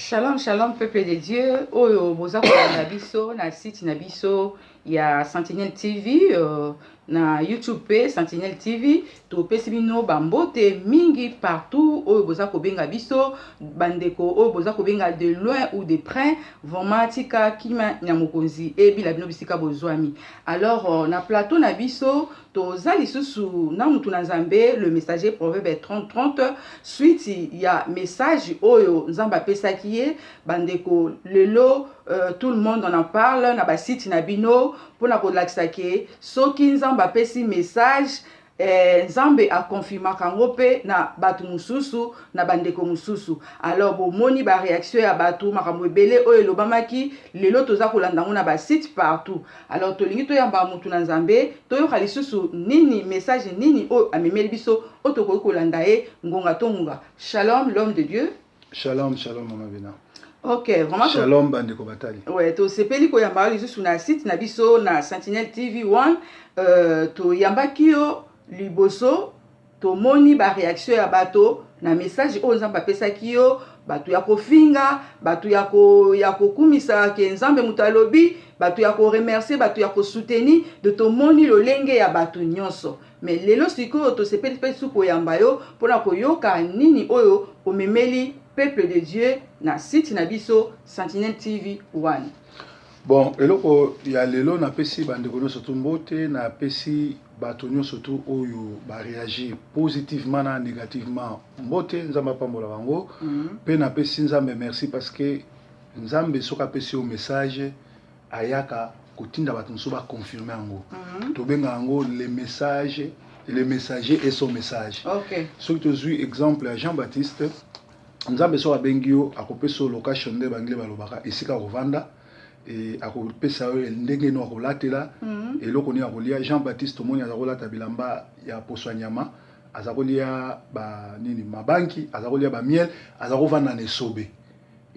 Shalom, shalom, peuple de Dieu. Oyo, boza kolanda biso na site na biso ya Sentinelle TV, na YouTube pe Sentinelle TV. To pesi bino bambote mingi partout. Oyo boza kobenga biso bandeko, oyo boza kobenga de loin ou de près. Vraiment tika kima nyamokonzi e bila bino bisika bozwami. Alors na plateau na biso toza lisusu na mutu na Nzambe, le messager proverbe 30-30. Suite il y a message oyo Nzamba pesaki ye bandeko lelo, tout le monde en parle na ba site na bino pona ko lakisa ke soki Nzamba pesi message Nzambe a confirma kango pe na batu mususu na bandeko mususu. Alors bomoni ba réaction ya batu makambo ebele oyo lobamaki lelo toza kolanda na ba site partout. Alors tolingi to yamba mutu na Nzambe toyoka lisusu nini message nini oyo amemeli biso otokoki kolanda ye ngonga tonga. Shalom l'homme de Dieu. Shalom, shalom Mama Bena. Ok, vraiment. Shalom bandeko batali. Ouais, to sepeli ko yamba lisusu na site na biso na Sentinelle TV 1, to yamba kio liboso to moni ba réaction ya bato na message o Nzamba pesaki yo bato ya kofinga bato ya kokumisa ke Nzambe mutalobi bato ya ko remercier bato ya ko soutenir de to moni lolenge ya bato nyonso. Mais lelo siko to sepeli pe suko yamba yo pona ko yoka nini oyo omemeli peuple de Dieu na site na biso Sentinelle TV 1. Bon, eloko ya lelo na pesi bandeko no surtout mbote na pesi bato nyo surtout oyo ba réagir positivement na négativement mbote Nzamba pambola bango pe na pesi Nzambe merci parce que Nzambe soka pesi au message ayaka kotinda bato nso ba confirmer yango to benga yango le message le messager et son message. OK. Soki tozui exemple à Jean-Baptiste Nzambe soka bengio akopeso location de bangle balobaka esika kovanda et akopesa ndenge no akolatela eloko ni akolia Jean-Baptiste moni azakolata bilamba ya poswanyama azakolia ba nini mabanki azakolia ba miel azakovanda na esobe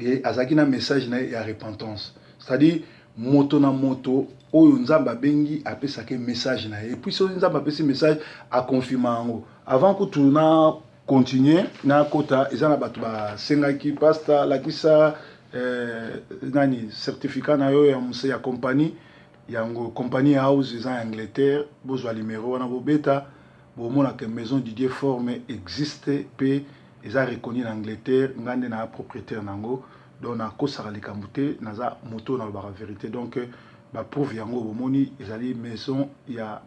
et azaki na message na ya repentance, c'est-à-dire moto na moto oyo Nzamba bengi apesa ke message na et puis so Nzamba apesi message a confirmer yango avant que tu na continuer na kota ezana bato ba sengaki pasta lakisa nani certificat na yo ya muse ya compagnie yango compagnie house en Angleterre bozwa numéro wana bobeta bomona que maison du Dieu forme existe pe eza reconnu en Angleterre ngande na propriétaire nango donc na kosaka likambo te naza moto na ba vérité donc ba prouve yango bomoni ezali maison ya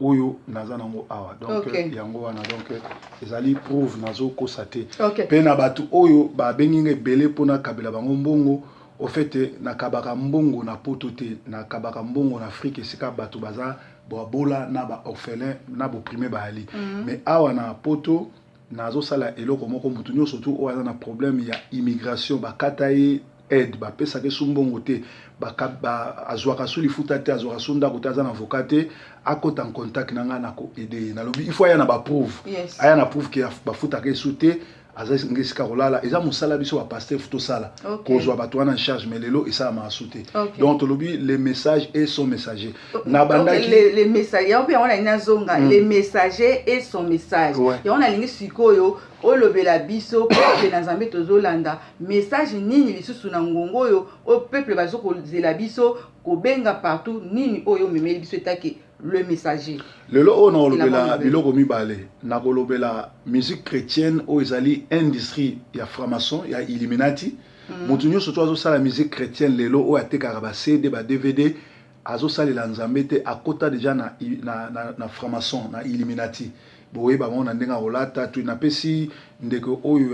oyo naza nango awa donc yango wana donc ezali prouve nazo kosate pe na batu oyo ba benginga belé pona kabela bango mbongo au fait na kabaka mbongo na poto te na kabaka mbongo na Afrique esika batu baza bola na ba orphelin na bo primé ba ali mais awa na poto nazo sala eloko moko mutu nyo surtout o aza na problème ya immigration ba kataye aide ba pesa ke sumbongo te ba azwaka suli futa te azwaka sunda ko taza na avocat te akota en contact na nga na ko aider na lobi il faut aya na ba preuve aya na preuve ke ba futa ke sute aza ngesika kolala eza musala biso ba pasteur futo sala ko zwa bato wana en charge mais lelo esa ma sute donc lobi le message et son messager na bandaki les messagers ya obi wana ina zonga les messagers et son message ya wana lingi sikoyo olobela biso peuple na Nzambe tozolanda message nini lisusu na ngongo oyo o peuple bazoko zela biso kobenga partout nini oyo memeli biso etake le messager lelo on olobela biloko mibale na kolobela musique chrétienne o ezali industrie ya franc-maçon ya Illuminati mutu nyonso to azosala musique chrétienne lelo o atekaka ba CD ba DVD azosalela Nzambe te akota déjà na franc-maçon na Illuminati boye ba mona ndenga olata tu na pesi ndeko oyo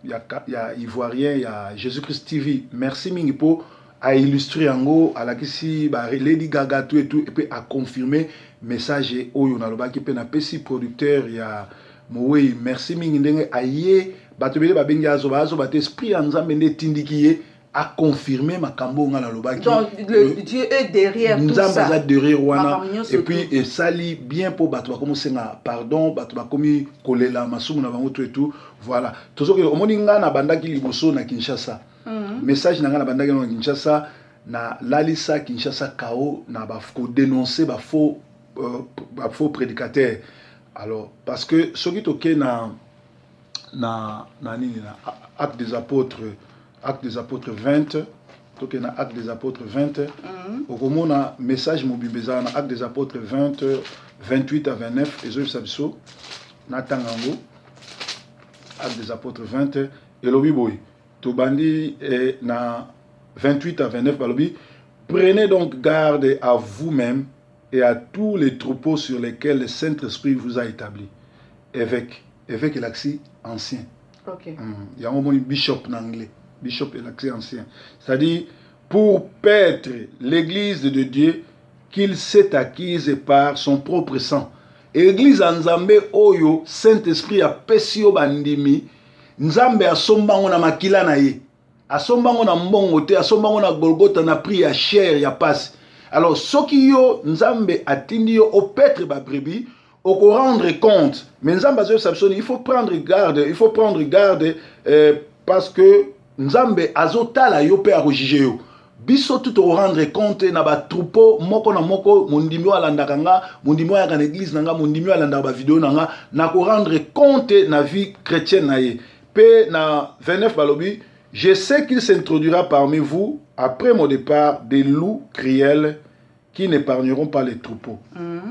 ya ivoirien ya Jésus-Christ TV merci mingi po a illustrer yango alakisi ba Lady Gaga tout et puis a confirmer message oyo na lobaki pe na pesi producteur ya Mowe merci mingi ndenge aye bato bele ba bengi azo ba esprit Nzambe nde tindikiye a confirmé makambo nga na lobaki donc Dieu est derrière tout ça Nzamba derrière wana et puis et sali bien pour bato ba commencer na pardon bato ba komi kolela masumu na bango tout et tout voilà tozoki omoni nga na bandaki liboso na Kinshasa message na nga na bandaki na Kinshasa na lalisa Kinshasa KO na ba ko dénoncer ba faux prédicateurs alors parce que soki toke na nini na acte des apôtres Actes des Apôtres 20. Donc, na Actes des Apôtres 20. Au moment un message mobilisé dans Actes des Apôtres 20, 28 à 29. Et je sais Natangango. Actes des Apôtres 20. Et le Biboui. Tobandi na 28 à 29. Prenez donc garde à vous-même et à tous les troupeaux sur lesquels le Saint-Esprit vous a établi. Évêque est l'accès ancien. Ok. Il y a un mot bishop en anglais. Bishop est l'accès ancien. C'est-à-dire, pour paître l'église de Dieu qu'il s'est acquise par son propre sang. Église en Nzambe Oyo, Saint-Esprit a pesio bandimi, Nzambe a sombango na makila na ye. A sombango na mbongo te, a sombango na Golgotha na pri ya chair ya passe. Alors, soki yo Nzambe atindi yo au paître ba brebis, au rendre compte. Mais Nzambe il faut prendre garde, parce que Nzambe azotala yo pe a rejuger yo. Biso tout au rendre compte na ba troupeau moko na moko mondimi alandaka nga, mondimi ya kana église nanga, mondimi alandaka ba vidéo nanga, na ko rendre compte na vie chrétienne na ye. Pe na 29 balobi, je sais qu'il s'introduira parmi vous après mon départ des loups cruels qui n'épargneront pas les troupeaux.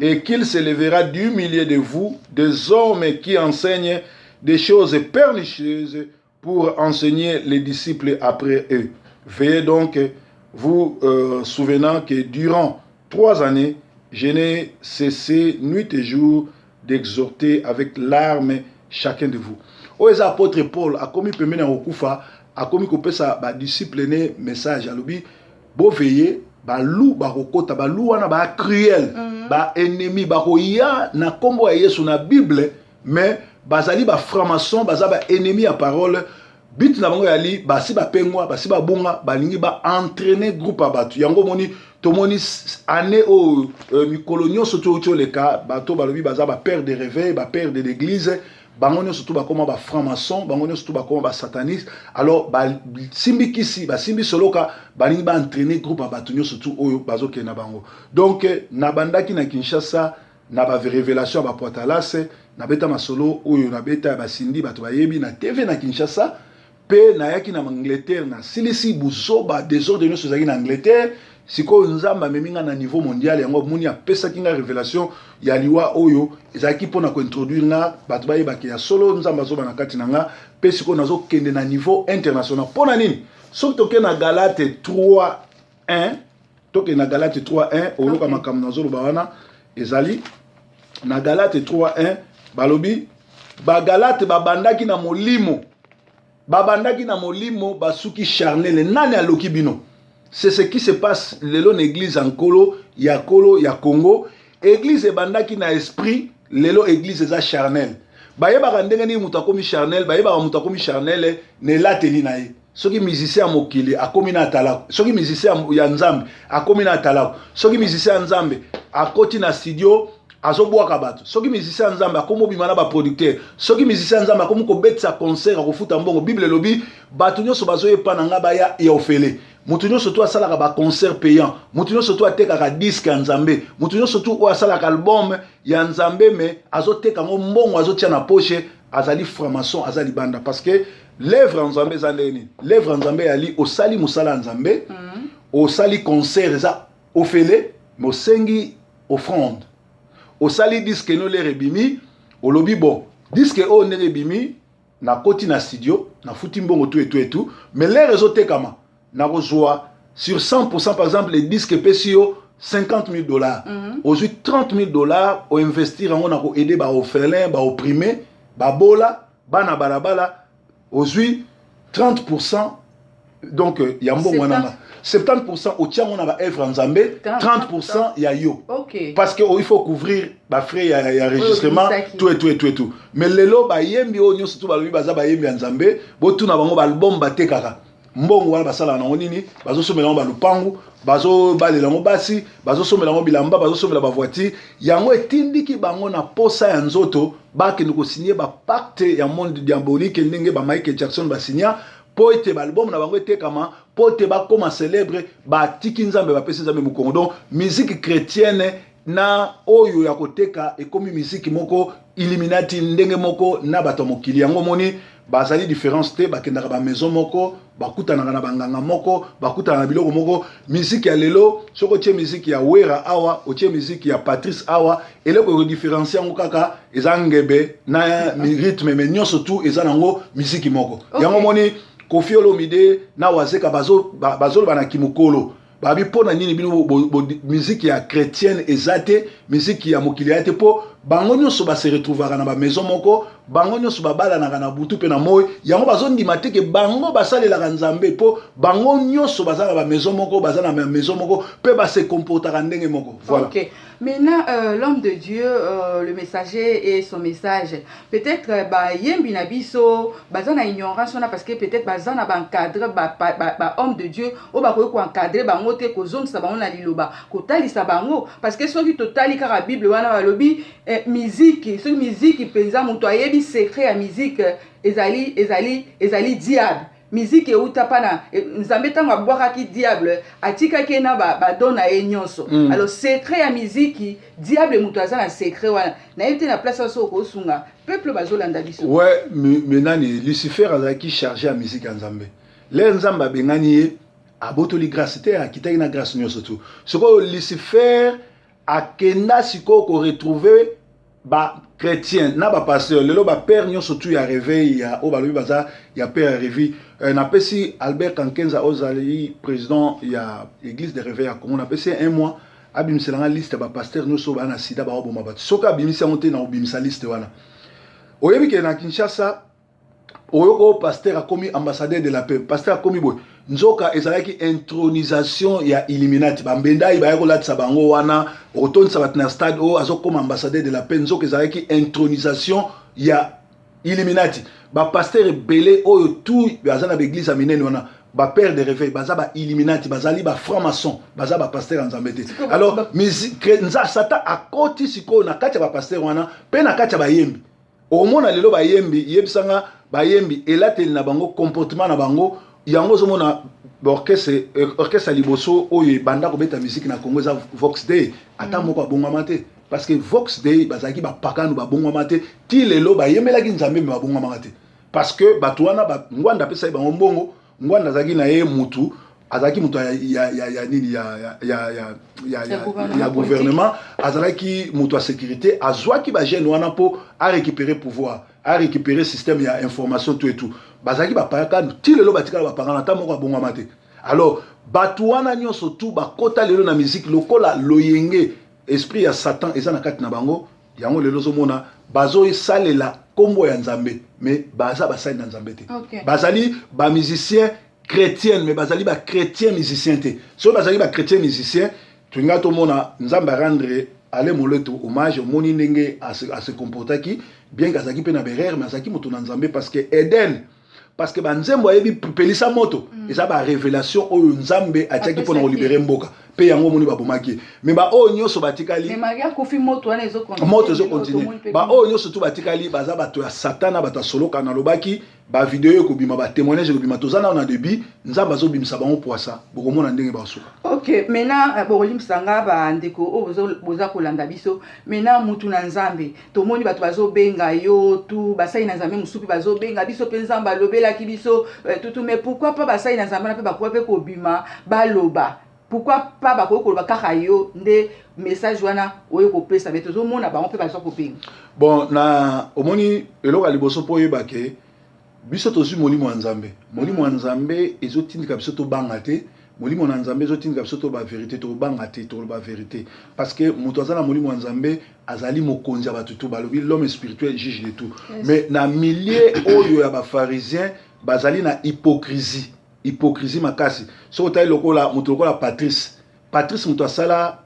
Et qu'il s'élèvera du milieu de vous des hommes qui enseignent des choses pernicieuses pour enseigner les disciples après eux. Veillez donc, vous souvenant que durant 3 années, je n'ai cessé nuit et jour d'exhorter avec larmes chacun de vous. Les apôtres Paul a commis pemena okufa, a commis couper sa disciple message à l'obi, beau veiller. Ba loup ba kokota ba loup wana ba cruel ba ennemi ba koya na kombo ya Yesu na Bible mais bazali ba franc-maçon baza ba ennemi à parole bit na bango yali ba si ba pengwa ba si ba bunga ba lingi ba entraîner groupe abatu yango moni to moni année au mikolonio surtout le cas bato balobi baza ba père de réveil ba père de l'église bango surtout ba koma ba franc-maçon bango surtout ba koma ba sataniste alors ba simbi kisi ba simbi soloka ba lingi ba entraîner groupe abatunyo surtout oyo bazoke na bango donc na bandaki na Kinshasa na ba révélation ba poitalase na beta masolo oyo na beta ba sindi bato bayebi na TV na Kinshasa pe na yaki na Angleterre na silisi buso ba désordre no sozaki na Angleterre siko nzamba meminga na niveau mondial yango muni apesa kinga révélation ya liwa oyo ezaki pona ko introduire na bato bayeba ke ya solo nzamba zo bana kati nanga pe siko nazo kende na niveau international pona nini soki toke na Galate 3:1 toke na Galate 3:1 oloka makambo nazo loba wana ezali na Galate 3:1 balobi ba Galate babandaki na molimo basuki charnel nani aloki bino. C'est ce qui se passe lelo l'église en Kolo, ya Congo. Église ebandaki na esprit, lelo église eza charnel. Bayeba kandenge ni mutakomi charnel, bayeba mutakomi charnel ne lateli na ye. Soki musicien mokili akomi na talako. Soki musicien ya Nzambe akomi na talako. Soki musicien ya Nzambe akoti na studio azobwaka bato. Soki musicien Nzambe akomo bimana ba producteur. Soki musicien Nzambe akomo ko betsa concert akofuta mbongo Bible lobi bato nyoso bazoyepa na nga baya ya ofele. Mutunyo surtout asalaka ba concert payant. Mutunyo surtout atekaka disque ya Nzambe. Mutunyo surtout asalaka album ya Nzambe mais azoteka mbongo azotia na poche azali franc-maçon azali banda parce que l'œuvre Nzambe zandeni. L'œuvre Nzambe ali osali musala Nzambe. Osali concert za ofele mais osengi offrande. Osali disque no le rebimi olobi bon. Disque o ne rebimi na koti na studio na futi mbongo tout mais les réseaux tekama na rejoa sur 100% par exemple les disques PCO $50,000 aujourd'hui $30,000 au investir en on a aider ba orphelin ba opprimé ba bola bana balabala aujourd'hui 30% donc yambo wana 70% au tient on a ba œuvre Nzambe 30% ya yo parce que il faut couvrir ba frais ya enregistrement tout mais lelo ba yembi o nyoso tout ba lobi baza ba yembi Nzambe bo tuna bango ba album ba tekaka mbongo wana basala na nini bazosomela ngo balupangu bazo balela ngo basi bazosomela ngo bilamba bazosomela ba voiture yango etindiki bango na posa ya nzoto bakende ko signer ba pacte ya monde diabolique ndenge ba Michael Jackson ba signer po ete ba album na bango etekama po ete ba koma célèbre ba tiki Nzambe ba pesa Nzambe mukongo donc musique chrétienne na oyo ya koteka ekomi musique moko Illuminati ndenge moko na bato mokili yango moni bazali différence te bakendaka ba maison moko bakutanaka na banganga moko bakutanaka na biloko moko musique ya lelo soko tie musique ya Wera awa otie musique ya Patrice awa eloko ko différencier yango kaka eza ngebe na rythme mais nyonso tout eza nango musique moko yango moni Koffi Olomide na Wazeka bazo bana kimukolo babi pona nini bino musique ya chrétienne ezate musique ya mokili ya te po bango nyonso ba se retrouvera na ba maison moko bango nyonso babala na butu pe na moy yango bazondima te ke bango basalelaka nzambe po bango nyonso bazala ba maison moko bazala na maison moko pe ba se comportera ndenge moko voilà. OK. Maintenant l'homme de Dieu le messager et son message peut-être ba yembi na biso bazana ignorance na parce que peut-être bazana ba encadrer ba homme de Dieu o ba ko encadrer bango te ko zone sa bango na liloba ko talisa bango parce que soki totali kaka Bible wana balobi musique ce musique penza muto ayebi secret ya musique ezali diable musique euta pana nzambe tanga bwakaki diable atikaki na ba dona enyonso alors secret ya musique diable muto azana secret wana na yete na place so ko sunga peuple bazolanda biso ouais mais nani Lucifer azaki chargé à musique ya nzambe le nzamba bengani abotoli grâce te akitaki na grâce nyonso tout soko Lucifer akenda siko ko retrouver ba chrétien na ba pasteur lelo ba père nyonso tout ya réveil ya o balobi baza ya père réveil na pesi Albert Kankenza ozali président ya église de réveil ya Congo na pesi un mois abimiselanga liste ba pasteur nyonso ba na sida ba oboma bat soka bimisa monte na obimisa liste wana oyebi ke na Kinshasa oyoko pasteur akomi ambassadeur de la paix pasteur akomi boy nzoka ezalaki intronisation ya Illuminati bambendai bayako latisa bango wana otonisa bat na stade o azokoma ambassadeur de la paix nzoka ezalaki intronisation ya Illuminati ba pasteur belé oyo tout bazana ba église aminene wana ba père de réveil baza ba Illuminati bazali ba franc-maçon baza ba pasteur nzambete alors musique nza sata akoti siko na kati ba pasteur wana pe na kati ba yembi omona lelo ba yembi yebisanga ba yembi elateli na bango comportement na bango yango zomona orchestre liboso oyo banda ko beta musique na Congo za Vox Day ata moko abongama te parce que Vox Day bazaki ba pakano ba bongama te ti lelo ba yemelaki nzambe me ba bongama te parce que batuana ba ngwanda pesa ba mbongo ngwanda zaki na ye mutu azaki mutu ya nini ya gouvernement azalaki mutu ya sécurité azwaki ba jeune wana po a récupérer pouvoir a récupérer système ya information tout et tout bazaki ba paka ti lelo batikala ba pakana ta moko abongama te alors batuana nyonso tout ba kota lelo na musique lokola loyenge esprit ya Satan eza na kati na bango yango lelo zomona bazo esalela kombo ya nzambe mais baza basali na nzambe te bazali ba musicien chrétien mais bazali ba chrétien musicien te so bazali ba chrétien musicien tunga to mona nzamba rendre ale moleto hommage moni ndenge à se comporter qui bien kazaki pe na berère mais azaki moto na nzambe parce que Eden parce que banzembo ayebi pelisa moto eza ba révélation oyo nzambe atiaki pona libérer mboka pe yango moni ba bomaki mais ba oyo nyonso batikali mais maria kofi moto wana ezo continue ba oyo nyonso tu batikali baza bato ya satana bato ya soloka na lobaki ba vidéo ko bima ba témoignage ko bima tozana na début nzamba zo bimisa bango poisa bokomona ndenge ba suka OK maintenant bokolim sanga ba ndeko o boza kolanda biso maintenant mutu na nzambe tomoni bato bazo benga yo tu basai na nzambe musupi bazo benga biso pe nzamba lobela ki biso tout mais pourquoi pas basai na nzambe na pe bakwa pe ko bima baloba pourquoi pas ba ko koloba kaka yo nde message wana oyo ko pesa beto zo mona ba on pe bazo ko benga bon na omoni eloko liboso po yeba ke biso tozu molimo ya nzambe ezotindika biso to banga te molimo na nzambe ezotindika biso to ba vérité to banga te to ba vérité parce que moto azala molimo ya nzambe azali mokonzi ya bato to balobi l'homme spirituel juge de tout mais na milieu oyo ya ba pharisien bazali na hypocrisie makasi so tayi lokola moto lokola Patrice moto asala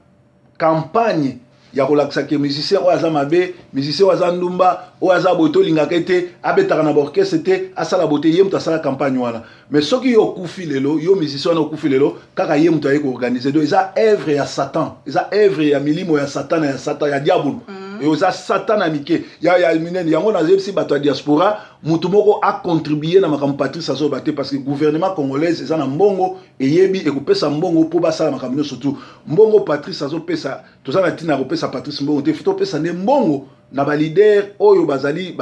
campagne ya kolakisa ke musicien oyo aza mabe musicien oyo aza ndumba oyo aza boto lingaka te abetaka na orchestre te asala bote ye moto asala campagne wana mais soki yo okufi lelo yo musicien wana okufi lelo kaka ye moto aye koorganize do eza œuvre ya Satan eza œuvre ya milimo ya Satan ya diabolo et oza Satan amike ya minene yango na zebisi bato ya diaspora mutu moko a contribuer na makambo Patrice azo baté parce que gouvernement congolais eza na mbongo eyebi ekopesa mbongo po basala makambo surtout mbongo Patrice azo pesa tozana tina kopesa Patrice mbongo te fito pesa ne mbongo na ba leader oyo bazali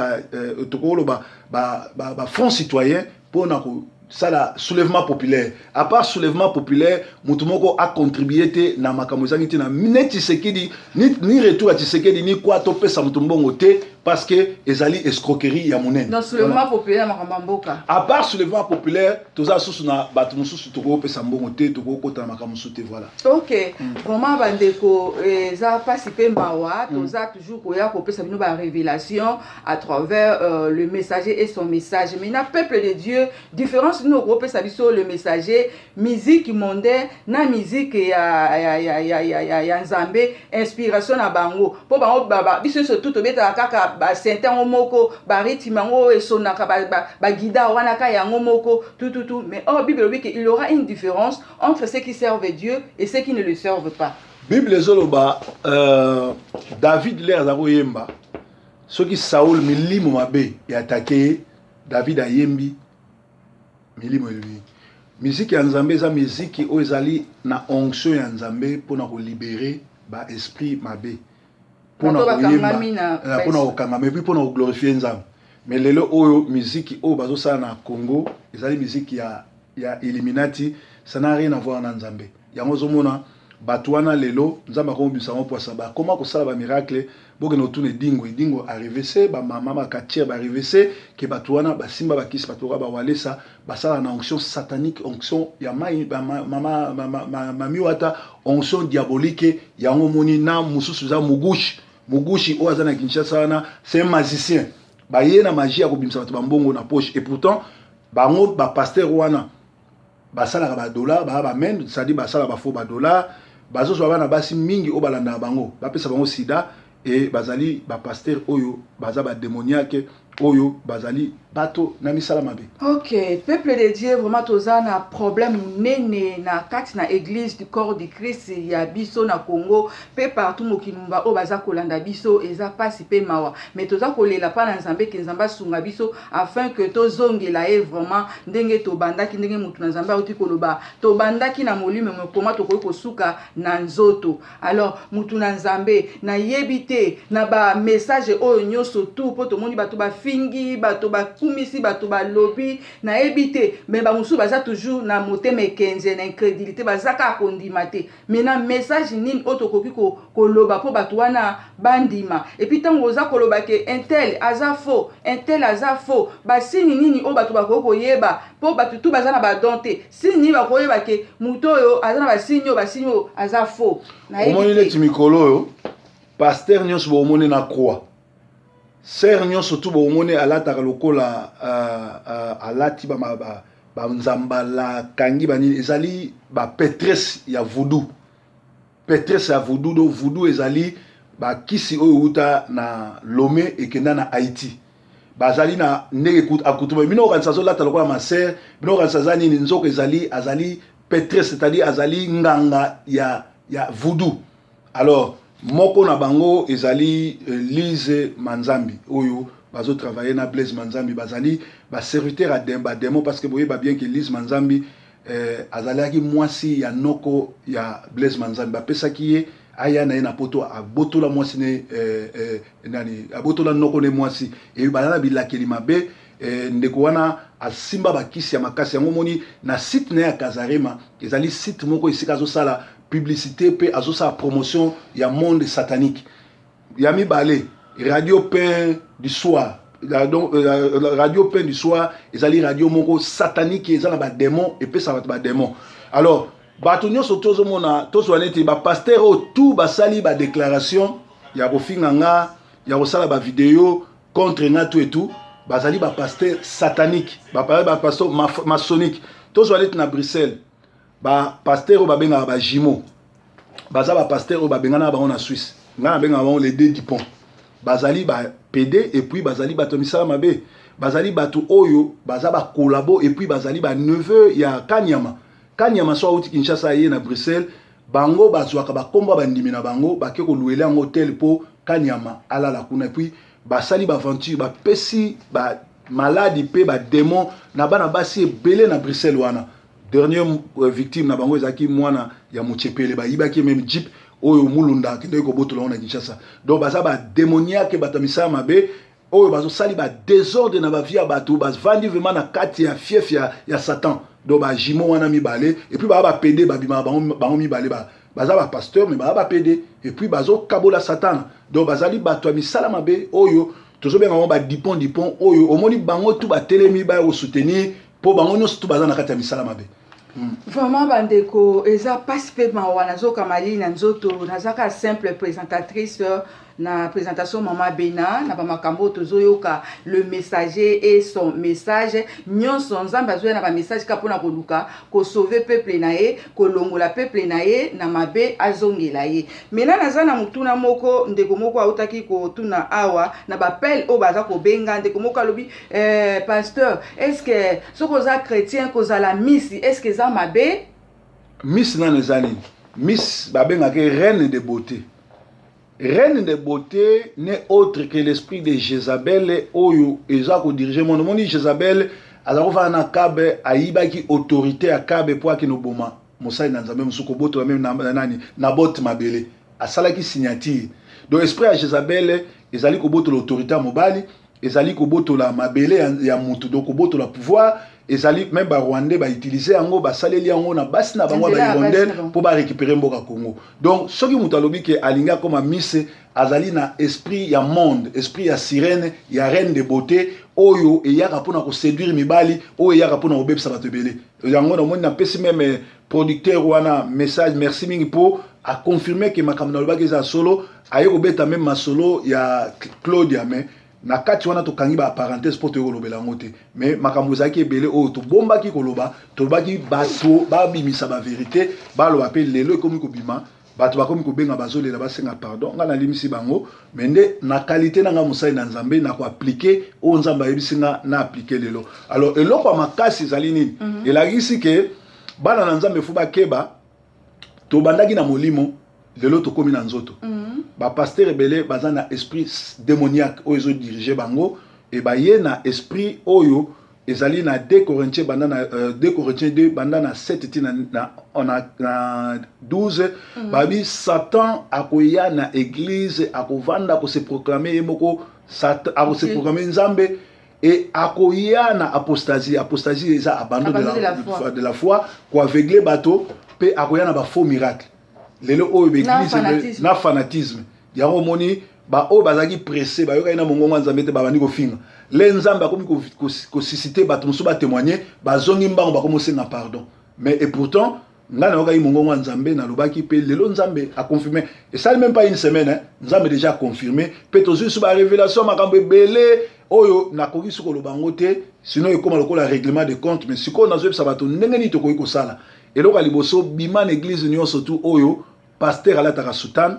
tokolo ba front citoyen pour na ko sala soulèvement populaire. À part soulèvement populaire, mutumoko a contribué te na makambo ezangi te na neti Tshisekedi ni retour à Tshisekedi ni quoi to pesa mutumbongo te parce que ezali escroquerie ya monene. Dans soulèvement populaire makambo mboka. À part soulèvement populaire, toza susu na batu mususu toko pesa mbongo te toko kota na makambo mususu te voilà. OK. Vraiment bandeko eza pasi pe mawa, toza toujours koya ko pesa bino ba révélation à travers le messager et son message. Mais na peuple de Dieu, différence nous groupe ça biso le messager, musique mondaine, na musique ya Nzambe, inspiration na bango. Po bango biso surtout to beta kaka ba sentin moko, ba rythme ngo esonaka ba guida wana ka yango moko tout mais Bible dit qu'il y aura une différence entre ceux qui servent Dieu et ceux qui ne le servent pas. Bible zoloba David l'air zako yemba. Ceux qui Saoul milimo mabe ya attaqué David ayembi milimo lui. Musique ya Nzambe eza musique o ezali na onction ya Nzambe pour na ko libérer ba esprit mabe. Pour na ko yemba pour na ko kangama puis pour na ko glorifier Nzambe. Mais lelo oyo musique o bazo sala na Congo ezali musique ya Illuminati, ça n'a rien à voir na Nzambe. Yango zomona Batouana lelo Nzamba ko bisa mo poisa ba comment ko sala ba miracle boke no tune dingo arrivé c'est ba mama ba katier ba arrivé c'est que Batouana ba simba ba kisi batora ba walesa ba sala na onction satanique onction ya mai ba mama mamiwata onction diabolique yango moni na mususu za mugushi o azana Kinshasa na c'est un magicien ba yena magie ya ko bimisa bato ba mbongo na poche et pourtant bango ba pasteur wana basala ba dollar ba men ça dit basala ba faux ba dollar bazo so bana basi mingi o balanda bango ba pesa bango sida et bazali ba pasteur oyo baza ba démoniaque oyo bazali bato na misala mabe. OK, peuple de Dieu vraiment toza na problème nene na kati na église du corps de Christ ya biso na Congo pe partout mokinumba o baza kolanda biso eza pasi pe mawa mais toza kolela pa na Nzambe ke Nzamba sunga biso afin que tozongela vraiment ndenge to bandaki ndenge mutu na Nzamba oti koloba to bandaki na molime mokoma to koyi kosuka na nzoto. Alors mutu na Nzambe na yebite na ba message oyo nyoso tout po to moni bato ba fingi bato ba kumisi bato ba lobby na ebite mais ba musu baza toujours na motema kenze na incrédulité bazaka kondima te mais na message nini otokoki ko loba po bato wana bandima et puis tango za koloba ke intel aza faux ba sini nini o bato bakoko yeba po bato tout baza na ba donte sini ba koyeba ke muto yo aza na ba sinyo aza faux na ebite omoni leti mikolo yo pasteur nyonso bo omoni na croix ser nyonso tu bo omoni alataka lokola alati ba nzambala kangi banini ezali ba pétresse ya voodoo do voodoo ezali ba kisi oyo uta na Lomé ekenda na Haïti bazali na ndenge akutuma bino kanisa zo lata lokola maser bino kanisa zani nzoko azali pétresse c'est-à-dire azali nganga ya voodoo. Alors moko na bango ezali Lise Manzambi oyo bazo travailler na Blaise Manzambi bazali ba serviteur à démon parce que boye ba bien que Lise Manzambi azalaki mwasi ya noko ya Blaise Manzambi ba pesa kiye aya na ina poto abotola mwasi ne nani abotola noko ne mwasi e balana bilakeli mabe ndeko wana asimba bakisi ya makasi yango moni na site na ya Kazarema ezali site moko isika zo sala publicité pe azosa promotion ya monde satanique yami balé radio pain du soir donc radio pain du soir ezali radio moko satanique ezala ba démon et pe ça va ba démon. Alors bato nyonso tozo mona tozo neti ba pasteur tout basali ba déclaration ya kofinga nga ya kosala ba vidéo contre na tout et tout bazali ba pasteur satanique ba pasteur maçonnique tozo neti na Bruxelles ba pasteur o babenga ba jimo baza ba pasteur o babenga na bango na Suisse nga benga bango les deux Dupont bazali ba PD et puis bazali bato misala mabe bazali bato oyo baza ba collabo et puis bazali ba neveu ya Kanyama so uti Kinshasa ye na Bruxelles bango bazwaka ba komba bandimi na bango ba ke ko louer en hôtel po Kanyama ala la kuna et puis basali ba aventure ba pesi ba maladie pe ba démon na bana basi ebele na Bruxelles wana. Dernière victime na bango ezaki mwana ya Mutshepele ba yibaki même jeep oyo mulunda kende ko botola na Kinshasa donc baza ba démoniaque batamisala mabe oyo bazo sali ba désordre na ba vie bato bas vandi vraiment na kati ya fief ya Satan donc ba jimo wana mibale et puis ba pédé ba bima bango mibale baza ba pasteur mais ba pédé et puis bazo kabola Satan donc bazali bato misala mabe oyo tozo benga ba dipon oyo omoni bango tout ba telemi ba o soutenir pour bango nyonso tout baza na kati ya misala mabe. Vraiment bandeko eza participer mawana zo kamali na nzoto nazaka simple présentatrice na présentation Mama Bena na ba makambo tozoyoka le messager et son message nyonso nzambe azoya na ba message ka pona koluka ko sauver peuple na ye ko longola peuple na ye na mabe azongela ye mena nazana mutuna moko ndeko moko autaki ko tuna awa na ba appel o baza ko benga ndeko moko alobi pasteur est-ce que sokoza chrétien kozala miss est-ce que za mabe miss na nezani miss babenga ke reine de beauté. Reine de beauté n'est autre que l'esprit de Jézabel oyo ezako diriger mon moni Jézabel azako fa na kabe aibaki autorité à kabe pour ki no boma mosai na nzambe musuko boto même na nani na bot mabele asalaki signature donc esprit à Jézabel ezali ko boto l'autorité à mobali ezali ko boto la mabele ya mutu donc ko boto la pouvoir ezali même ba Rwandais ba utiliser yango ba saleli yango na basi na bango ba irondel pour ba récupérer mboka Congo donc soki mutu alobi ke alinga comme miss azali na esprit ya monde esprit ya sirène ya reine de beauté oyo eyaka pona ko séduire mibali oyo eyaka pona obebisa bato belé yango na moni na pesi même producteur wana message merci mingi pour a confirmer que makambo na lobaki za solo aye ko beta même masolo ya Claudia mais na kati wana tokangi ba parenthèse pour te kolobela ngote mais makambo zaki ebele o to bombaki koloba to baki bato ba bimisa ba vérité ba lo appel lelo komi ko bima bato bakomi ko benga bazolela basenga pardon ngana limisi bango mais nde na qualité na nga musai na nzambe na ko appliquer o nzamba yebisinga na appliquer lelo alors eloko makasi zali nini elagisi ke bana na nzambe fu bakeba to bandaki na molimo lelo to komi na nzoto ba pasteur rebelle baza na esprit démoniaque oyo zo diriger bango et ba ye na esprit oyo ezali na 2 Corinthiens banda na 2 Corinthiens 2 banda na 7 tina na 12 babi Satan akoya na église akovanda ko se proclamer yemoko Satan ako se proclamer nzambe et akoya na apostasie eza abandon de la foi ko aveugler bato pe akoya na ba faux miracle lelo oyo l'église na fanatisme yango moni ba o bazaki pressé ba yoka ina mongongo nzambe te ba bandi ko finga le nzambe akomi ko susciter bato musu ba témoigner ba zongi mbango ba komo senga pardon mais et pourtant ngana yoka mongongo nzambe na lobaki pe lelo nzambe a confirmé et ça même pas une semaine hein nzambe déjà confirmé pe tozu su ba révélation makambo belé oyo na koki suko lobango te sinon ekoma lokola règlement de compte mais siko na zo sa bato ndenge ni to koki ko sala eloko liboso bima na église nyonso tout oyo pasteur alataka soutane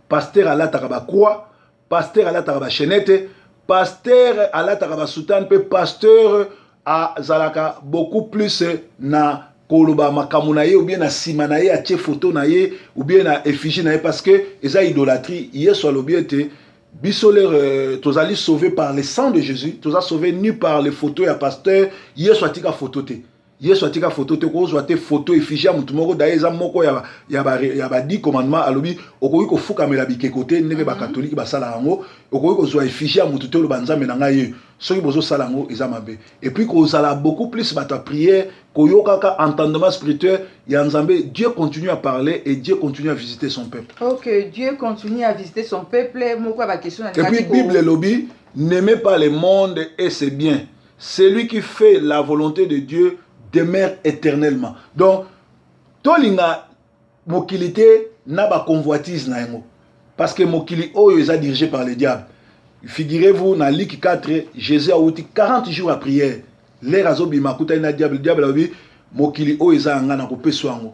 pasteur alataka ba croix pasteur alataka ba chaînette pasteur alataka ba soutane pe pasteur azalaka beaucoup plus na koloba makambo na ye ou bien na sima na ye atie photo na ye ou bien na effigie na ye parce que eza idolâtrie yeso alobi ete biso tozali sauvé par le sang de Jésus toza sauvé ni par les photos ya pasteur yeso atika photo te yesu atika photo te ko zo ate photo effigie mutu moko daeza moko ya ba 10 commandements alobi okoki ko fukamela bikeko te ndenge ba catholique basala yango okoki ko zo effigie mutu te lo banzambe na ngai soki bozo sala yango eza mabe et puis ko sala beaucoup plus bata prière ko yokaka entendement spirituel ya nzambe Dieu continue à parler et Dieu continue à visiter son peuple. OK, Dieu continue à visiter son peuple moko ba question na. Et puis Bible lobi n'aimez pas le monde et c'est bien. Celui qui fait la volonté de Dieu demeure éternellement. Donc, tolinga mokilité n'a pas convoitise na yango. Parce que mokili oyo est dirigé par le diable. Figurez-vous, dans Luc 4, Jésus a eu 40 jours à prière. L'air azobi makuta na diable, diable a dit mokili oyo eza nga na kopeso yango.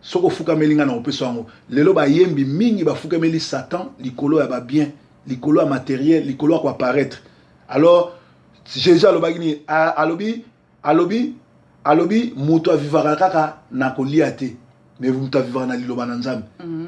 Soko fuka melinga na kopeso yango. Lelo ba yembi mingi ba fuka meli Satan, likolo ya ba bien, likolo ya matériel, likolo ya ko apparaître. Alors, Jésus alobi mutu avivaka kaka na kolia te mais mutu avivaka na liloba na nzambe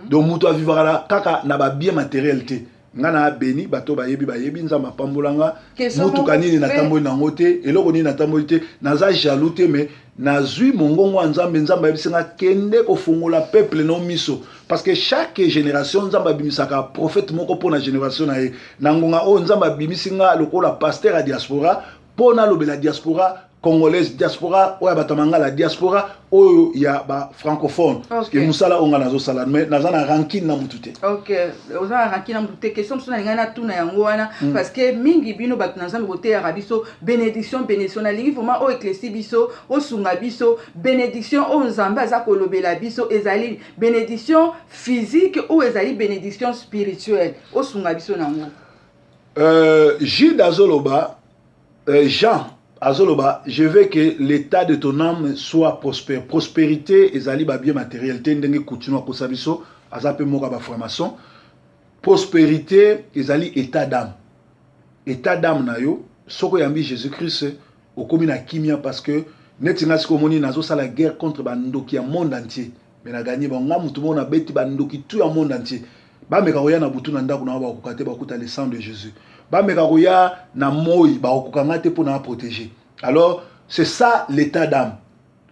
donc mutu avivaka kaka na ba bien matériel te ngana beni bato bayebi nzamba pambolanga mutu kanini na tamboli nango te eloko nini na tamboli te naza jaloux te mais nazwi mongongo nzambe nzamba yebisinga kende ko fongola peuple no miso parce que chaque génération nzambe abimisaka prophète moko pour la génération na ye nangonga o nzambe abimisinga lokola pasteur à diaspora pour na lobela diaspora congolaise diaspora oya batamanga la diaspora oyo ya ba francophone que musala onga nazo sala mais nazana ranking na mutute. OK, ozana ranking na mutute question sona ngana tuna yango wana parce que mingi bino bat nazambe bote ya biso bénédiction na lingi vraiment o ecclésie biso o sunga biso bénédiction o nzambe aza kolobela biso ezali bénédiction physique ou ezali bénédiction spirituelle o sunga biso nango. Gilles Azoloba Jean Azoloba, je veux que l'état de ton âme soit prospère. Prospérité, ezali ba bien matérialité, ndenge coutume ko sabiso, azape moka ba formation. Prospérité, ezali état d'âme. État d'âme na yo, soko yambi Jésus-Christ, okomi na kimia parce que netinga siko moni nazo sala guerre contre bandoki ya monde entier. Mais na gagné ba ngamu tout monde na beti bandoki tout ya monde entier. Ba meka koya na butu na ndako na ba kokate ba kuta le sang de Jésus. Ba meka koya na moi ba kokanga te pour na protéger. Alors c'est ça l'état d'âme.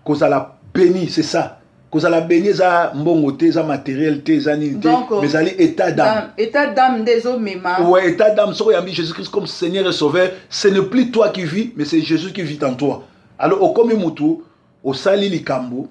Cause à la béni, c'est ça. Cause à la béni za mbongo te za matériel te za nité mais ali état d'âme. État d'âme des hommes même. Ouais, état d'âme so yambi Jésus-Christ comme Seigneur et Sauveur, ce n'est plus toi qui vis mais c'est Jésus qui vit en toi. Alors au komi mutu au sali likambo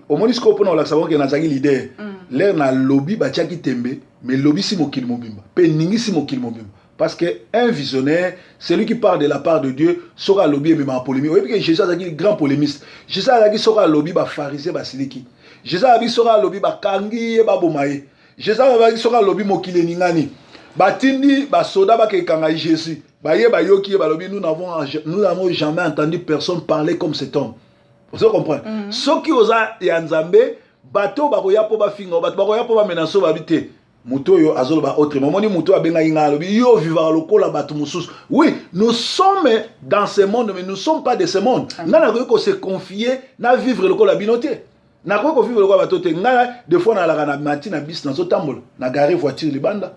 au monisco pour la savoir que nazaki leader. L'air na lobby batiaki tembe mais lobby si mokili mobimba. Pe ningi si mokili mobimba. Parce qu'un visionnaire, celui qui parle de la part de Dieu, sera lobby et même en polémique. Oui, parce que Jésus a dit grand polémiste. Jésus a dit sera lobby ba pharisien ba siliki. Jésus a dit sera lobby ba kangi ba bomaye. Jésus a dit sera lobby mokile ningani. Ba tindi ba soda ba ke kanga Jésus. Ba ye ba yoki ba lobby nous n'avons jamais entendu personne parler comme cet homme. Vous comprenez? Ce qui osa yanzambe bateau ba koya po ba finga bateau ba koya po ba menacer ba bité. Muto yo azoloba autrement moni muto abenga inga lobi yo vivra lokola batu mususu. Oui, nous sommes dans ce monde mais nous sommes pas de ce monde. Ngana ko se confier na vivre lokola binoté. Na ko vivre lokola batote ngana des fois na la na matina bis na zo tambola na gare voiture libanda.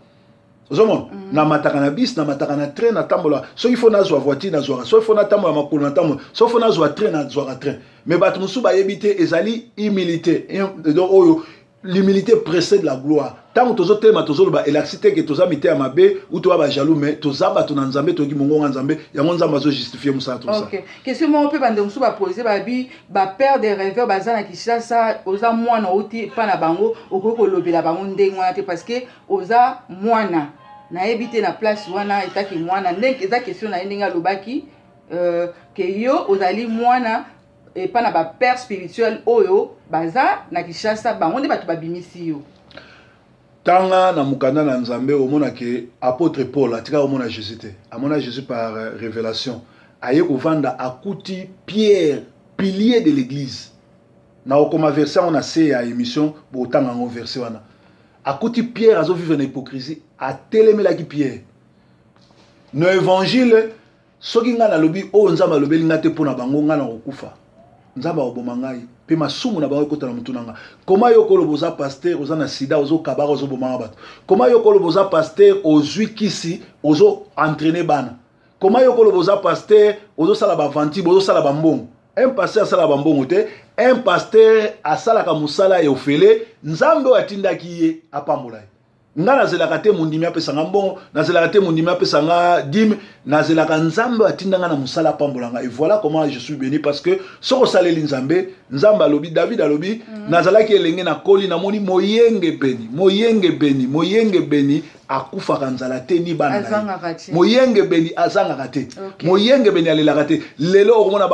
Ozomon na mataka na bis na mataka na train na tambola. So il faut na zo voiture na zo. So il faut na tambola makolo na tambola. So il faut na zo train na zo train. Mais batu musu ba yebité ezali humilité. Donc oyo l'humilité précède la gloire. Tant que tu as toujours l'élaxité que tu as mis à ma baie ou tu as jaloux, mais tu as battu dans Zambé, tu as dit mon Zambé, il y a mon Zambé justifié ça tout ça. OK. Qu'est-ce que moi on peut bande musu ba poser ba bi ba père des rêveurs bazana Kinshasa oza mwana oti pa na bango okoko lobela bango ndengwa te parce que oza mwana na ebité na place wana etaki mwana ndenge eza question na ndinga lobaki que yo ozali mwana et pas na ba père spirituel oyo baza na Kinshasa bango nde batu babimisi yo. Tanga na mukanda na Nzambe omona ke apôtre Paul atika omona Jésus te. Amona Jésus par révélation. Aye kovanda akuti Pierre, pilier de l'église. Na okoma verset on a sé à émission bo tanga ngo verset wana. Akuti Pierre azo vivre na hypocrisie, a telemela ki Pierre. No évangile soki nga na lobi o nzamba lobeli nga te pona bango nga na kokufa. Nzamba oboma ngai pe masumu na bango kota na mutu nanga. Comment yo koloboza pasteur oza na sida ozo kabara ozo boma bato. Comment yo koloboza pasteur ozui kisi ozo entraîner bana. Comment yo koloboza pasteur ozo sala ba vanti ozo sala ba mbongo. Un pasteur sala ba mbongo te, un pasteur asala ka musala e ofele nzambe atindaki ye apambola. Nga nazelaka te mundimi apesa nga mbongo, nazelaka te mundimi apesa nga dîme, nazelaka nzambe atindanga na musala pambolanga. Et voilà comment je suis béni parce que soko saleli nzambe, nzambe alobi David alobi, nazalaki elenge na koli na moni moyenge beni akufa kanzala te ni bana. Moyenge beni azanga te. Moyenge beni alelaka te. Lelo okomona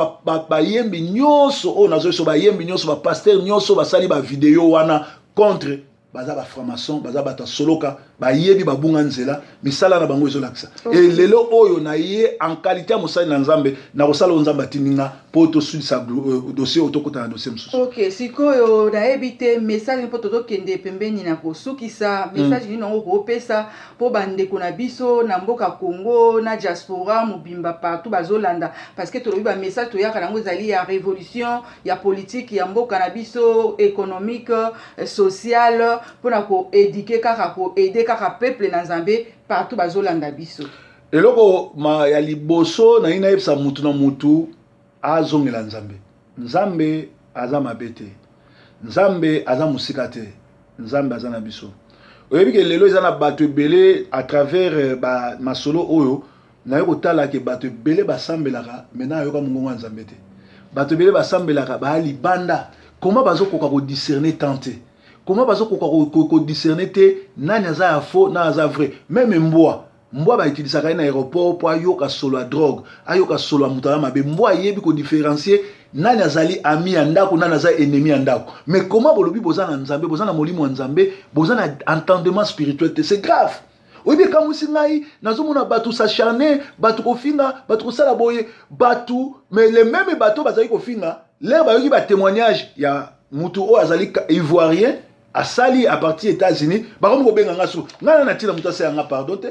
ba yembi nyonso o nazo so ba yembi nyonso ba pasteur nyonso ba sali ba vidéo wana contre baza ba franc-maçon baza bata soloka ba yebi ba bunga nzela misala na bango ezolakisa et lelo oyo na ye en qualité mosali na nzambe na kosala nzambe tininga poto sud sa dossier otokota na dossier msusu. OK, sikoyo na ebité message poto to kende pembeni na kosukisa message ni ngo ko pesa po bande kona biso na mboka Congo na diaspora mobimba partout bazolanda parce que to lobi ba message to yaka nango zali ya révolution ya politique ya mboka na biso économique social pona ko éduquer kaka ko aider kaka peuple na Nzambe partout bazolanda biso. Eloko ma ya liboso na ina yebsa mutu na mutu azongela Nzambe. Nzambe aza mabete. Nzambe aza musika te. nzambe aza na biso oyebi ke lelo eza na bato ebele à travers masolo oyo naye kotala ke bato ebele basambelaka maintenant ayoka mongongo ya nzambe te bato ebele basambelaka baya libanda comment bazokoka kodiscerne tant te comment bazokoka kodiscerne te nani aza ya faux nani aza vrai même mbwa bautilisaka ye na aéroport mpo ayoka solo ya drogue ayoka solo ya moto aza mabe mbwa ayebi kodifferencie nani azali ami ya ndako nani aza ennemi ya ndako mais comment bolobi boza na nzambe boza na molimo ya nzambe boza na entendement spirituel te c'est grave oyebi ekamwisi ngai nazomona bato s'acharner bato kofinga bato kosala boye bato mais le même bato bazali kofinga lere bayoki batémoignage ya mutu oyo azali ivoirien asali à partir États-Unis bakomi kobenga nga so ngai na ntina mutu asayanga pardon te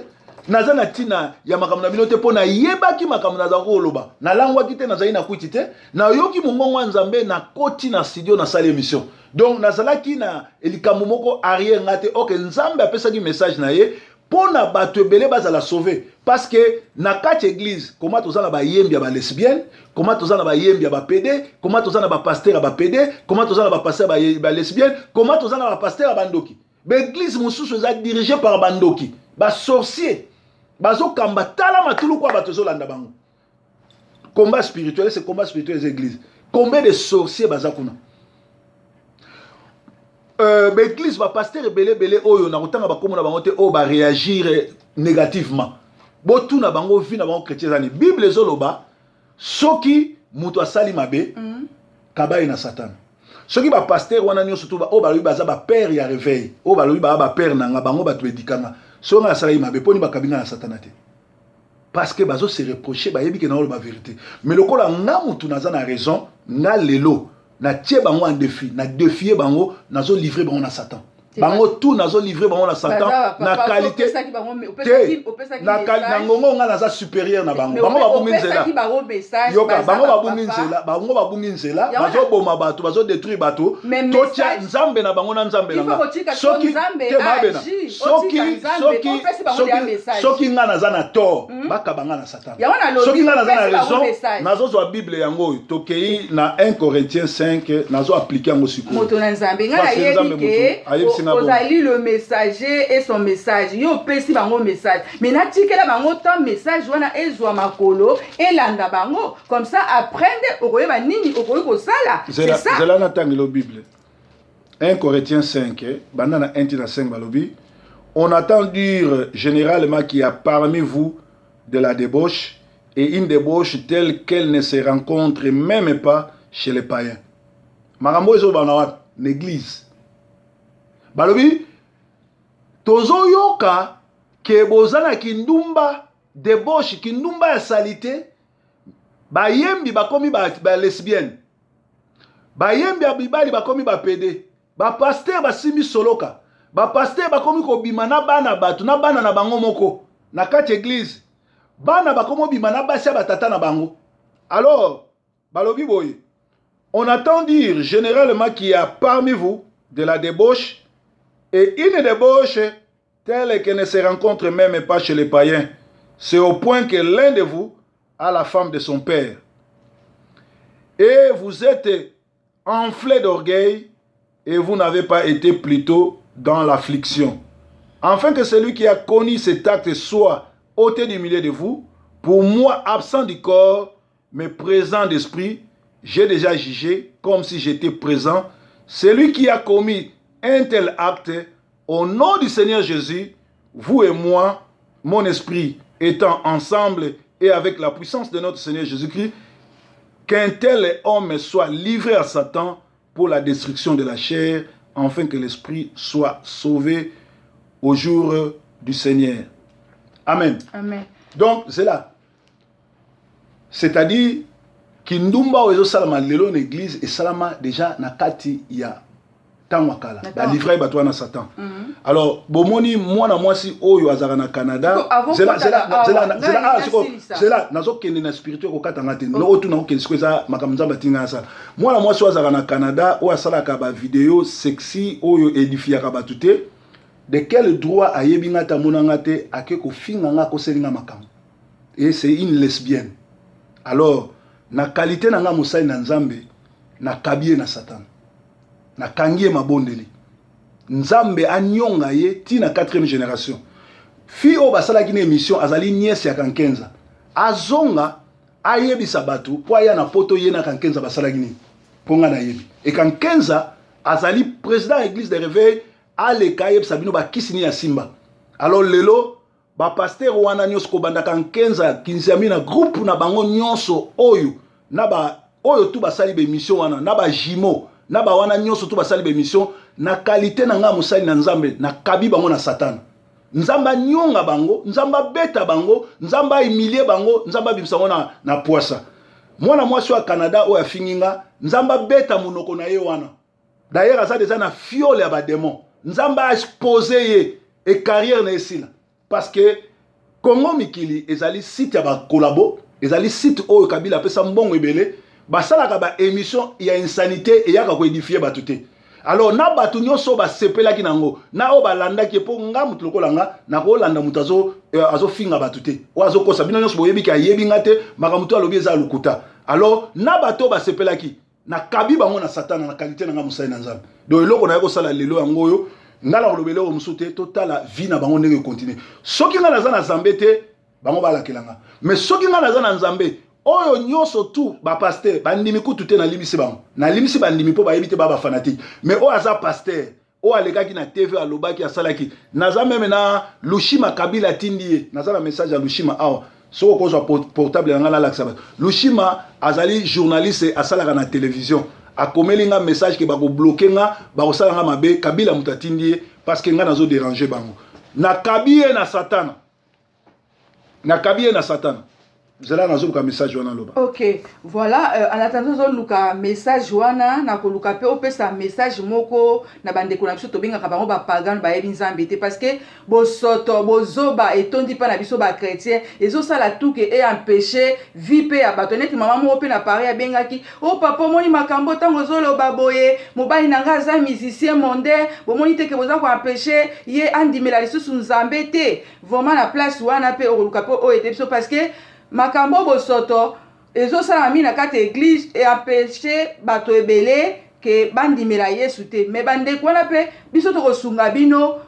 naza na ntina ya makambo na bino te mpo nayebaki makambo nazala koloba nalangwaki te nazali na kwiti te nayoki mongongo ya nzambe nakoti na studio nasali émission donc nazalaki na likambo moko arrière nga te oke nzambe apesaki message na ye mpo na bato ebele bazala sauve parce que na kati église koma toza na bayembi ya balesbienne koma toza na bayembi ya bapede koma toza na bapaster ya bapede koma toza na bapaster ya balesbienne koma toza na bapaster ya bandoki baeglise mosusu eza dirigé par bandoki basorcier bazokamba tala matulu kwa bato ezolanda bango combat spirituel c'est combat spirituel des églises combien de sorciers baza kuna l'église va pasteur belé oyo na kotanga bakomo na bango te o ba réagir négativement botu na bango vi na bango chrétien zani bible ezoloba soki muto asali mabe kabai na satan soki ba pasteur wana nyo surtout o ba lui baza ba père ya réveil o ba lui ba père nanga bango ba tuedikanga so nga asali mabe poni ba kabinga na satan te parce que bazo se reprocher ba yebi ke na o ba vérité mais lokola nga mutu naza na raison nga lelo na tie bango en défi na défier bango nazo livrer bango na satan bango tout nazo livrer bango na satan na qualité na ngongo nga naza supérieur na bango bango babungi nzela yoka bango babungi nzela bazo boma bato bazo détruire bato totia nzambe na bango na nzambe na soki te mabena soki nga naza na tort bakabanga na satan soki nga naza na raison nazo zwa bible yango tokei na 1 Corinthiens 5 nazo appliquer yango sikoyo moto na nzambe nga na yebi ozali le messager et son message yo pesi bango message mais natikela bango tant message wana ezwa makolo elanda bango comme ça apprendre okoyeba nini okoyi kosala c'est ça zela na tangelo bible 1 Corinthiens 5 banda na 1 tina 5 balobi on attend dire généralement qu'il y a parmi vous de la débauche et une débauche telle qu'elle ne se rencontre même pas chez les païens makambo ezo bana wa l'église balobi tozoyoka ke bozana kindumba débauche kindumba ya salite bayembi bakomi ba lesbienne bayembi ya bibali bakomi ba pede ba pasteur basimi soloka ba pasteur bakomi kobima na bana bato na bana na bango moko na kati église bana bakomo bima na basi batata na bango alors balobi boye on attend dire généralement qu'il y a parmi vous de la débauche et une débauche telle qu'elle ne se rencontre même pas chez les païens. C'est au point que l'un de vous a la femme de son père. Et vous êtes enflé d'orgueil et vous n'avez pas été plutôt dans l'affliction. Afin que celui qui a connu cet acte soit ôté du milieu de vous, pour moi absent du corps, mais présent d'esprit, j'ai déjà jugé comme si j'étais présent. Celui qui a commis un tel acte, au nom du Seigneur Jésus, vous et moi, mon esprit étant ensemble et avec la puissance de notre Seigneur Jésus-Christ, qu'un tel homme soit livré à Satan pour la destruction de la chair, afin que l'esprit soit sauvé au jour du Seigneur. Amen. Amen. Donc, c'est là. C'est-à-dire, kindumba ozo salama lelo l'église et salama déjà na kati ya tangwakala da livrer bato na Satan. Alors bomoni mwana mwasi oyo azaka na Canada zela nazo kende na spirituel ko katanga te no otu na ko kende sikoza makamza batinga sa mwana mwasi azaka na Canada o asalaka ba vidéo sexy oyo édifiaka bato te de quel droit ayebi ngata monanga te ake ko finga nga ko selinga makambo et c'est une lesbienne. Alors na qualité na nga mosali na nzambe na kabie na Satan na kangie mabondeli nzambe anyonga ye tina 4e génération fi o basala kine émission azali nièce ya Kankenza azonga ayebisa bato po aya na poto ye na Kankenza basala kine ponga na yebi et Kankenza azali président église de réveil aleka yebisa bino bakisini ya simba alors lelo ba pasteur wana nyonso kobanda Kankenza kinziami na groupe na bango nyonso oyo na ba oyo tu basali be mission wana na ba jimo na ba wana nyonso tu basali be mission na qualité na nga musali na nzambe na kabi bango na satana nzamba nyonga bango nzamba beta bango nzamba humilie bango nzamba bimisa na poisa mwana mwasi wa Canada oyo afinginga nzamba beta munoko na ye wana d'ailleurs aza déjà na fiole ya ba démon nzamba exposé ye et carrière na esila parce que Congo mikili ezali site ya ba collabo ezali site oyo Kabila pesa mbongo ebele basalaka ba émission ya insanité et yaka ko édifier batu te alors na batu nyonso basepelaki nango na o balandaki po nga mutu lokola nga na ko landa mutu azo finga batu te o azo kosa bino nyonso boyebi ka yebi ngate maka mutu alobi eza lukuta alors na bato basepelaki na kabi bango na satana na qualité na nga musai na nzambe donc eloko na yako sala lelo yango yo ngala kolobele o musute totala vie na bango ndenge continuer soki nga naza na nzambe te bango balakelanga mais soki nga naza na nzambe oyo nyonso tu ba pasteur bandimi kutu te na limisi bango na limisi bandimi po bayebi te ba fanatique mais o aza pasteur o alekaki na TV alobaki asalaki naza meme na Lushima Kabila tindie naza na message ya Lushima awa soko kozwa portable nga la laksa Lushima azali journaliste asalaka na télévision akomeli nga message ke bako bloquer nga bako sala nga mabe Kabila mutatindie parce que nga nazo déranger bango na kabiye na satana Zela nazobuka message wana loba. Ok, voilà, en attendant luka message wana na koluka pe opesa message moko na bandeko na biso to benga bango ba pagan ba yebi nzambe te parce que bosoto bozoba etondi pa na biso ba chrétien ezo sala tout que et empêcher vie pe ya bato neti mama mo pe na Paris ya bengaki o papa moni makambo tango zoloba boye mobali nanga za musicien mondain bomoni te ke boza ko empêcher ye andimela lisusu nzambe te vraiment na place wana pe oluka pe o ete biso parce que makambo bosoto ezosala mi na kati église et empêcher bato ebele ke bandimela Yesu te mais bandeko wana pe biso tokosunga bino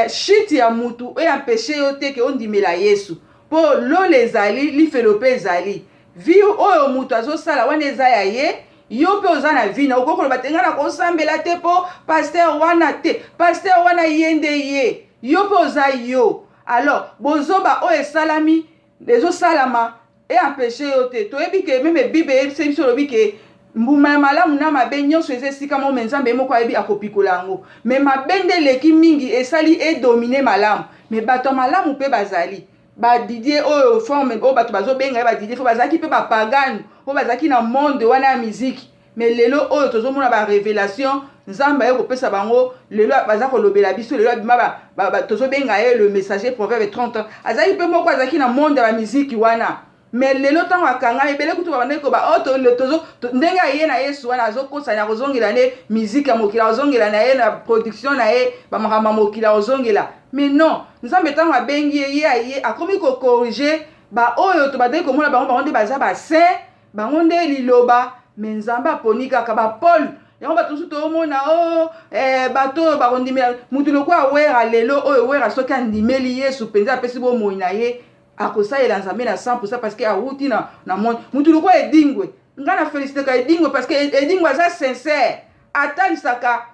shit ya mutu et empêcher yo te ke ondimela Yesu po lole ezali lifelo pe ezali vi oyo mutu azosala wana eza ya ye yo pe oza na vi na okokoloba te nga na kosambela te po pasteur wana te pasteur wana yende ye yo pe oza yo alors bozoba oyo esalami les salama et empêcher yote to ebi ke même bible c'est biso lobi ke mbuma malamu na mabe nyonso ezesika mo menzambe moko ayebi akopikola ngo mais mabende leki mingi esali e dominer malamu mais bato malamu pe bazali ba Didier oyo forme o bato bazobenga ba Didier fo bazaki pe ba pagano o bazaki na monde wana ya musique mais lelo oyo tozomona ba révélation nzamba ye kopesa bango lelo baza kolobela biso lelo bima ba tozobenga ye le messager proverbe 30 azali pe moko azaki na monde ya musique wana mais lelo tango akanga ebele kutu babande ko ba oto le tozo ndenga ye na Yesu wana azokosa na kozongela ne musique ya mokila ozongela na ye na production na ye ba makamba mokila ozongela mais non nzambe tango abengi ye akomi ko corriger ba oyo to badai ko mona bango nde baza ba saint bango nde liloba mais nzamba ponika ka ba Paul yango bato suto omona bato bakondimela mutu lokwa wera lelo oyo wera soki andimeli Yesu penza apesi bomoi na ye akosalela nzambe na 100% parce que awuti na monde mutu lokwa edingwe nga na félicité ka edingwe parce que edingwe aza sincère atalisaka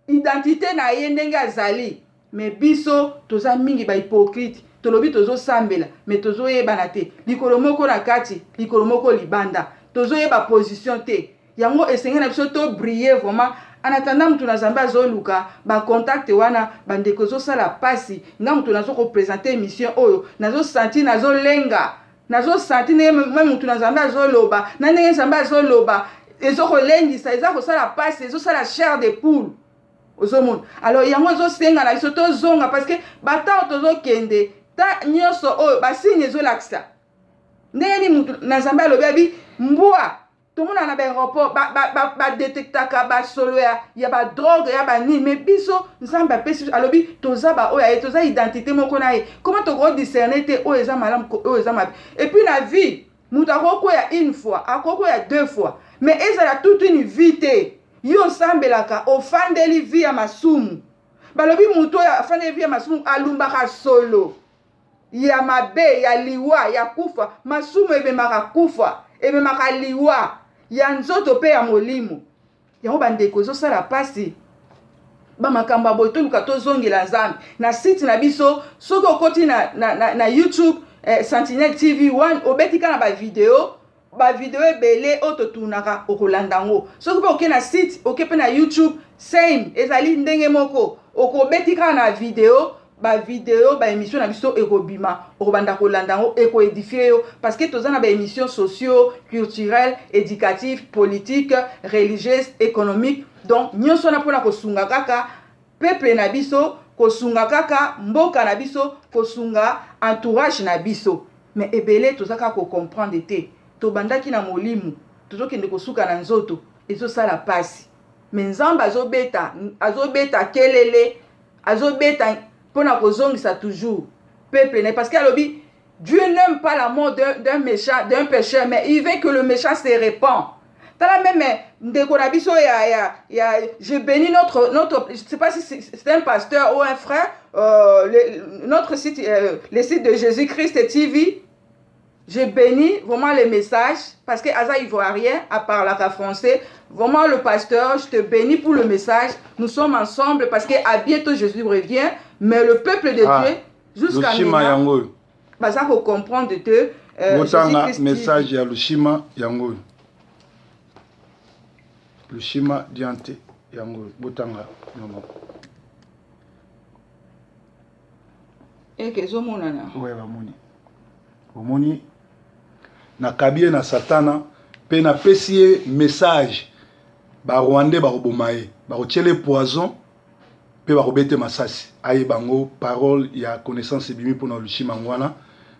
identité na ye ndenge azali mais biso toza mingi ba hypocrite tolobi tozosambela mais tozoyebana te likolo moko na kati likolo moko libanda tozoyeba position te yango esengeli na biso to briller vraiment en attendant mutu na Nzambe azoluka ba contact wana bandeko zosala pasi nga mutu nazo ko présenter émission oyo nazo sentir nazo lenga nazo sentir même mutu na Nzambe azoloba na ndenge Nzambe azoloba ezoko lengisa ezako sala pasi ezosala chair de poule ozomona alors yango ezosenga na biso tozonga parce que batao tozokende ta nyonso oyo basigne ezolakisa ndenge ni mutu na Nzambe alobi abi mbwa tomona na baéroport détectaka basolo ya badrogue ya banini mais biso Nzambe apesi alobi toza oyo ye toza identité moko na ye comment tokodiscerne te oyo eza malamu oyo eza mabe et puis la vie mutu akokoya une fois akokoya deux fois mais ezala toute une vie te yo osambelaka ofandeli vie ya masumu balobi muto ya afane via masumu alumbaka solo ya mabe ya liwa ya kufa masumu ebemaka kufa ebemaka liwa ya nzoto pe ya molimo yango bandeko ezosala pasi bamakambo ya boye toluka tozongela nzambe na site na biso soki okoti na YouTube Sentinelle TV 1 obeti kaka na bavideo ebele oyo totunaka okolanda yango soki mpe oke na site oke mpe na YouTube same ezali ndenge moko okobeti kaka na video baémission na biso ekobima okobanda kolanda yango ekoédifie yo parce que toza na baémission socio culturelle éducative politique religieuse économique donc nyonso wana mpona kosunga kaka peuple na biso kosunga kaka mboka na biso kosunga entourage na biso mais ebele toza kaka kocomprendre te tobandaki na molimo tozokende kosuka na nzoto ezosala pasi mais nzambe azobeta kelele azobeta pona kozongisa toujours peuple ne parce que alobi Dieu n'aime pas la mort d'un méchant d'un pécheur mais il veut que le méchant se répand. Tala même ndeko na biso ya je bénis notre je sais pas si c'est un pasteur ou un frère notre site le site de Jésus-Christ TV. Je bénis vraiment les messages parce que Aza ivoirien à parler français. Vraiment le pasteur, je te bénis pour le message. Nous sommes ensemble parce que à bientôt Jésus revient. Mais le peuple de Dieu jusqu'à maintenant, ça faut comprendre que Jésus-Christ message ya Lushima yango. Lushima diante yango botanga non. Et que zo monana. Ouais bamoni. Omoni na kabie na satana pe na pesi message ba rwandais ba robomaye ba rotiele poison pe ba robete masasi aye bango parole ya connaissance ebimi pona Lushima ngwana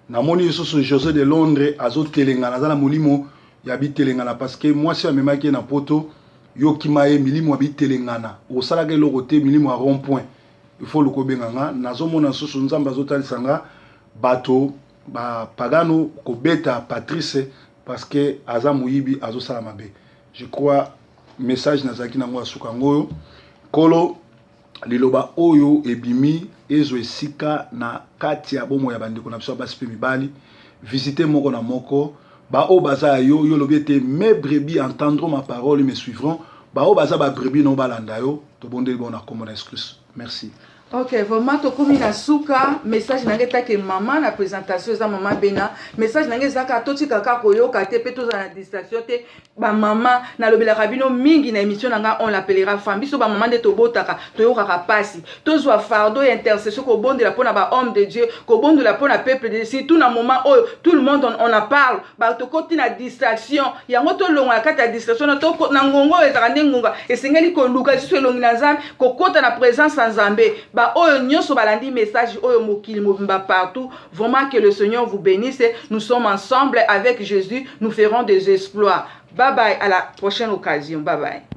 na moni yesusu José de Londres azo telengana za na molimo ya bitelengana parce que moi si amemaki na poto yo kimaye milimo ya bitelengana osala ke lokote milimo à rond point il faut le kobenganga nazo mona susu nzamba azotalisanga bato ba pagano kobeta Patrice parce que aza muyibi azo sala mabe. Je crois message nazaki nango asuka ngoyo kolo liloba oyo ebimi ezo esika na kati ya bomo ya bandeko na biso basi pe mibali visiter moko na moko ba o baza yo lobi ete mes brebis entendront ma parole et me suivront ba o baza ba brebis no balanda yo to bondeli bona komona excuse. Merci. Ok, vraiment, tu as na souka, message n'a pas que maman, la présentation, ça maman bena, message n'a pas que tout kaka koyo, kate pe tous la distraction, te, ba maman, na lobe la rabino, mingi na émission, on l'appellera femme, biso ba maman de tobo taka, toyo kaka pasi, tous wa fardeau et intercession, ko bon de la pona ba homme de Dieu, ko bon de la pona peuple de Dieu, si tout na moment, oh, tout le monde on en parle, ba to côté na distraction, ya ngoto longa kata la distraction, na to na ngongo et rande ngonga, et singeli ko luka, si longi na zam, ko kota na présence en Zambé, ba oyo nyonso balandi message oyo mokili mobimba partout. Vraiment que le Seigneur vous bénisse. Nous sommes ensemble avec Jésus, nous ferons des exploits. Bye bye, à la prochaine occasion. Bye bye.